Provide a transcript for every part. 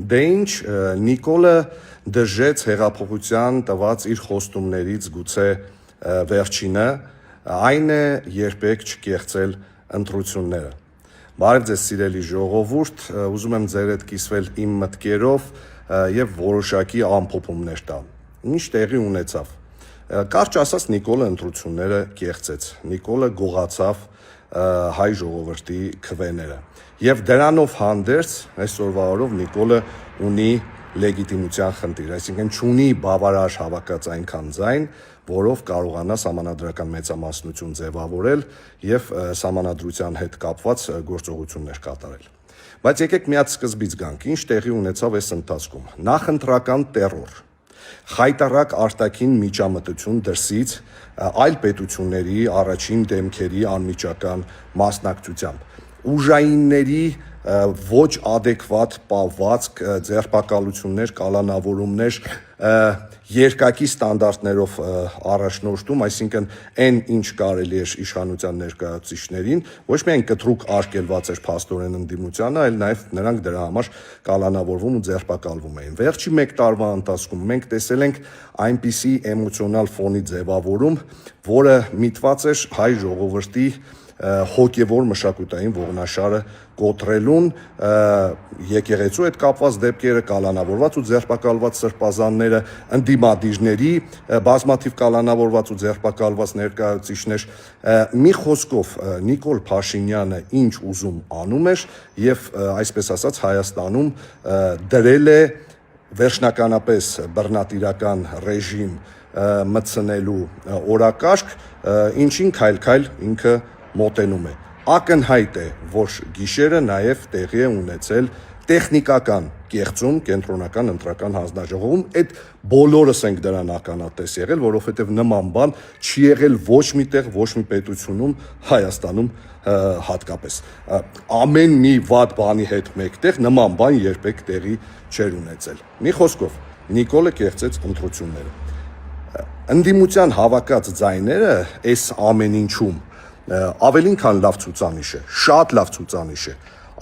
Դե ինչ, Նիկոլը դժեց հեղափոխության տված իր խոստումներից գուցե վերջինը, այն է երբեք չկեղծել ընտրությունները։ Բարև ձեզ սիրելի ժողովուրդ, ուզում եմ ձեր հետ կիսվել իմ մտքերով եւ որոշակի ամփոփումներ տալ։ Ինչ տեղի ունեցավ։ Կարճ ասած Նիկոլը ընտրությունները կեղծեց։ Նիկոլը գողացավ հայ ժողովրդի քվեները։ Եվ դրանով հանդերձ այսօրվա օրով Նիկոլը ունի լեգիտիմության խնդիր, այսինքն չունի բավարար հավաքած այնքան ձայն, որով կարողանա սահմանադրական մեծամասնություն ձևավորել եւ սահմանադրության հետ կապված գործողություններ կատարել։ Բայց եկեք մի հատ սկզբից գանք, ինչ տեղի ունեցավ այս ընթացքում։ Նախընտրական տեռոր, խայտառակ արտաքին միջամտություն դրսից այլ պետությունների առաջին դեմքերի անմիջական մասնակցությամբ, ուժայինների ոչ adekvat պահվածք, ձերբակալություններ, կալանավորումներ, երկակի ստանդարտներով առաջնորդում, այսինքն այն ինչ կարելի էր իշխանության ներկայացուցիչներին, ոչ միայն կտրուկ արգելված էր փաստորեն ընդդիմությանը, այլ նաև նրանք դրա համար կալանավորվում ու ձերբակալվում էին։ Վերջի 1 տարվա ընթացքում մենք տեսել ենք այնպիսի էմոցիոնալ ֆոնի ձևավորում, որը միտված էր հայ ժողովրդի հոգևոր մշակութային ողնաշարը կոտրելուն, եկեղեցու հետ կապված դեպքերը, կալանավորված ու ձերբակալված սրբազանները, ընդդիմադիրների բազմաթիվ կալանավորված ու ձերբակալված ներկայացուցիչներ, մի խոսքով Նիկոլ Փաշինյանը ինչ ուզում անում էր եւ այսպես ասած Հայաստանում դրել է վերջնականապես բռնատիրական ռեժիմ մտցնելու օրակարգ, ինչին քայլ-քայլ ինքը մոտենում է։ Ակնհայտ է, որ գիշերը նաև տեղի է ունեցել տեխնիկական կեղծում կենտրոնական ընտրական հանձնաժողովում, այդ բոլորս ենք դրան ականատես եղել, որովհետև նման բան չի եղել ոչ միտեղ, ոչ մի պետությունում, Հայաստանում հատկապես։ Ամեն մի վատ բանի հետ մեկտեղ նման բան երբեք տեղի չէր ունեցել։ Մի խոսքով, Նիկոլը կեղծեց ընտրությունները։ Ընդդիմության հավաքած ձայները այս ամեն ինչում ավելին քան լավ ցուցանիշ է, շատ լավ ցուցանիշ է։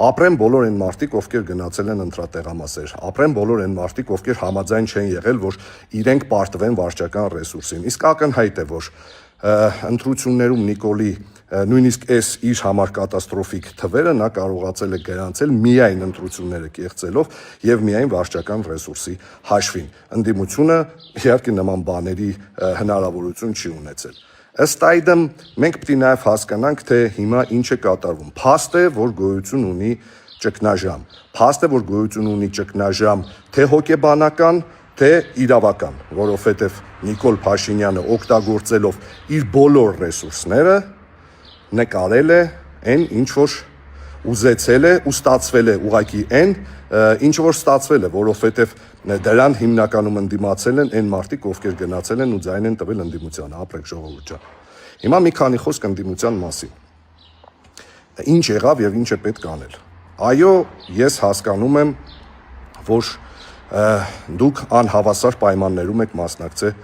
Ապրեն բոլոր այն մարդիկ, ովքեր գնացել են ընտրատեղամասեր, ապրեն բոլոր այն մարդիկ, ովքեր համաձայն չեն եղել, որ իրենք պարտվեն վարչական ռեսուրսին։ Իսկ ակնհայտ է, որ ընտրություններում Նիկոլի նույնիսկ այս իր համար կատաստրոֆիկ թվերը նա կարողացել է գրանցել միայն ընտրությունները կեղծելով եւ միայն վարչական ռեսուրսի հաշվին։ Ընդդիմությունը իհարկե նման բաների հնարավորություն չի ունեցել։ Ըստ այդմ մենք պետք է նաև հասկանանք, թե հիմա ինչ է կատարվում։ Փաստ է, որ գոյություն ունի ճգնաժամ։ Փաստ է, որ գոյություն ունի ճգնաժամ թե հոգեբանական, թե իրավական, որովհետև Նիկոլ Փաշինյանը օգտագործելով իր բոլոր ռեսուրսները նկարել է այն, ինչ որ ուզեցել է ու ստացվել է ուղղակի այն, ինչ որ ստացվել է, որովհետև դրան հիմնականում ընդդիմացել են այն մարդիկ, ովքեր գնացել են ու ձայն են տվել ընդդիմությանը, ապրեք ժողովուրդ ջան։ Հիմա մի քանի խոսք ընդդիմության մասին։ Ինչ եղավ եւ ինչ է պետք անել։ Այո, ես հասկանում եմ, որ դուք անհավասար պայմաններում եք մասնակցել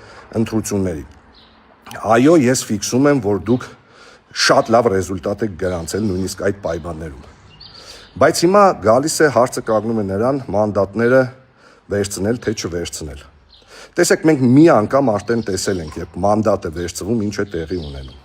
ընտրություններին։ Այո, ես ֆիքսում եմ, որ դուք շատ լավ ռեզուլտատ եք գրանցել նույնիսկ այդ պայմաններում։ Բայց հիմա գալիս է հարցը կանգնում է նրան մանդատները վերցնել թե չվերցնել։ Տեսեք, մենք մի անգամ արդեն տեսել ենք, երբ մանդատը վերցվում, ինչ է տեղի ունենում։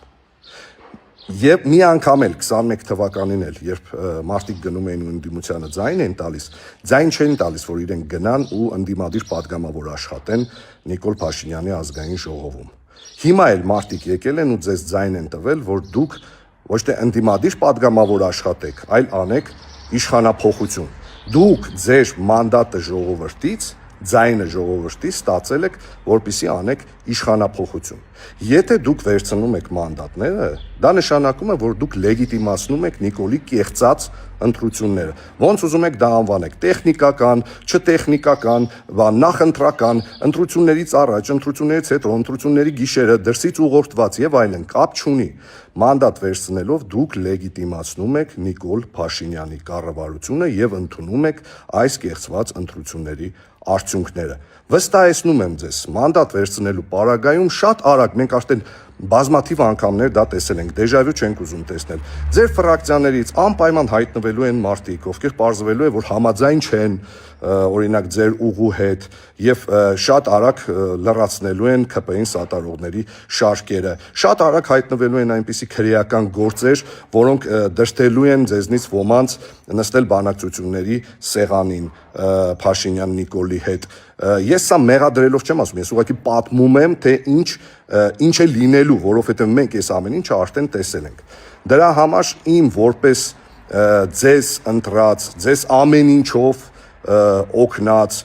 Եվ մի անգամ էլ 21 թվականին էլ, երբ մարդիկ գնում էին ու ընդդիմությանը ձայն են տալիս, ձայն չեն տալիս, որ իրենք գնան ու ընդդիմադիր падգամավոր աշխատեն Նիկոլ Փաշինյանի ազգային ժողովում։ Հիմա էլ մարդիկ եկել են ու ձեզ ձայն են տվել, որ դուք ոչ թե ընդդիմադիր падգամավոր աշխատեք, այլ անեք իշխանափոխություն։ Դուք ձեր մանդատը ժողովրդից, ձայնը ժողովրդից ստացել եք, որպեսզի անեք իշխանափոխություն։ Եթե դուք վերցնում եք մանդատները, դա նշանակում է, որ դուք լեգիտիմացնում եք Նիկոլի կեղծած ընտրությունները։ Ոնց ուզում եք դա անվանեք՝ տեխնիկական, չտեխնիկական, նախընտրական, ընտրություններից առաջ, ընտրություններից հետո, ընտրությունների գիշերը, դրսից ուղղորդված եւ այլն, կապ չունի։ Մանդատ վերցնելով դուք լեգիտիմացնում եք Նիկոլ Փաշինյանի կառավարությունը եւ ընդունում եք այս կեղծված ընտրությունների արդյունքները։ Վստահեցնում եմ ձեզ, մանդատ վերցնելու պարագայում շատ արագ մենք արդեն բազմաթիվ անգամներ դա տեսել ենք, դեժավյու չենք ուզում տեսնել։ Ձեր ֆրակցիաներից անպայման հայտնվելու են մարդիկ, ովքեր պարզվելու է, որ համաձայն չեն օրինակ ձեր ուղու հետ եւ շատ արագ լրացնելու են ԿՊ-ին սատարողների շարքերը, շատ արագ հայտնվելու են այնպիսի քրեական գործեր, որոնք դրդելու են ձեզնից ոմանց նստել բանակցությունների սեղանին Փաշինյան Նիկոլի հետ։ Ես սա մեղադրելով չեմ ասում, ես ուղղակի պատմում եմ, թե ինչ է լինելու, որովհետև մենք այս ամեն ինչը արդեն տեսել ենք։ Դրա համար իմ որպես ձեզ ընտրած, ձեզ ամեն ինչով օգնած,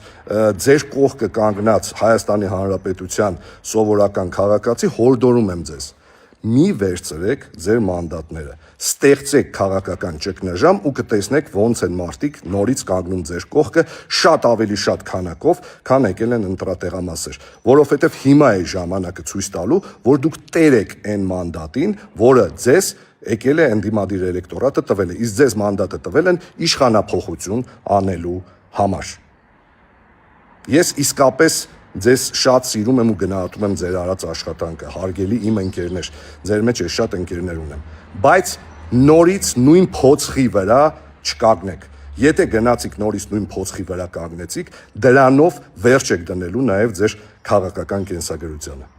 ձեր կողքը կանգնած Հայաստանի Հանրապետության սովորական քաղաքացի հորդորում եմ ձեզ. մի վերցրեք ձեր մանդատները, ստեղծեք քաղաքական ճգնաժամ ու կտեսնեք ոնց են մարդիկ նորից կանգնում ձեր կողքը շատ ավելի շատ քանակով, քան եկել են ընտրատեղամասեր, որովհետև հիմա է ժամանակը ցույց տալու, որ դուք տեր եք այն մանդատին, որը ձեզ եկել է ընդդիմադիր էլեկտորատը տվել է, իսկ ձեզ մանդատը տվել են իշխանափոխություն անելու համար։ Ես իսկապես ձեզ շատ սիրում եմ ու գնահատում եմ ձեր արած աշխատանքը, հարգելի իմ ընկերներ, ձեր մեջ ես շատ ընկերներ ունեմ, բայց նորից նույն փոცხի վրա չկանգնեք։ Եթե գնացիք նորից նույն փոცხի վրա կանգնեցիք, դրանով վերջ եք դնելու նաև ձեր քաղաքական կենսագրությանը։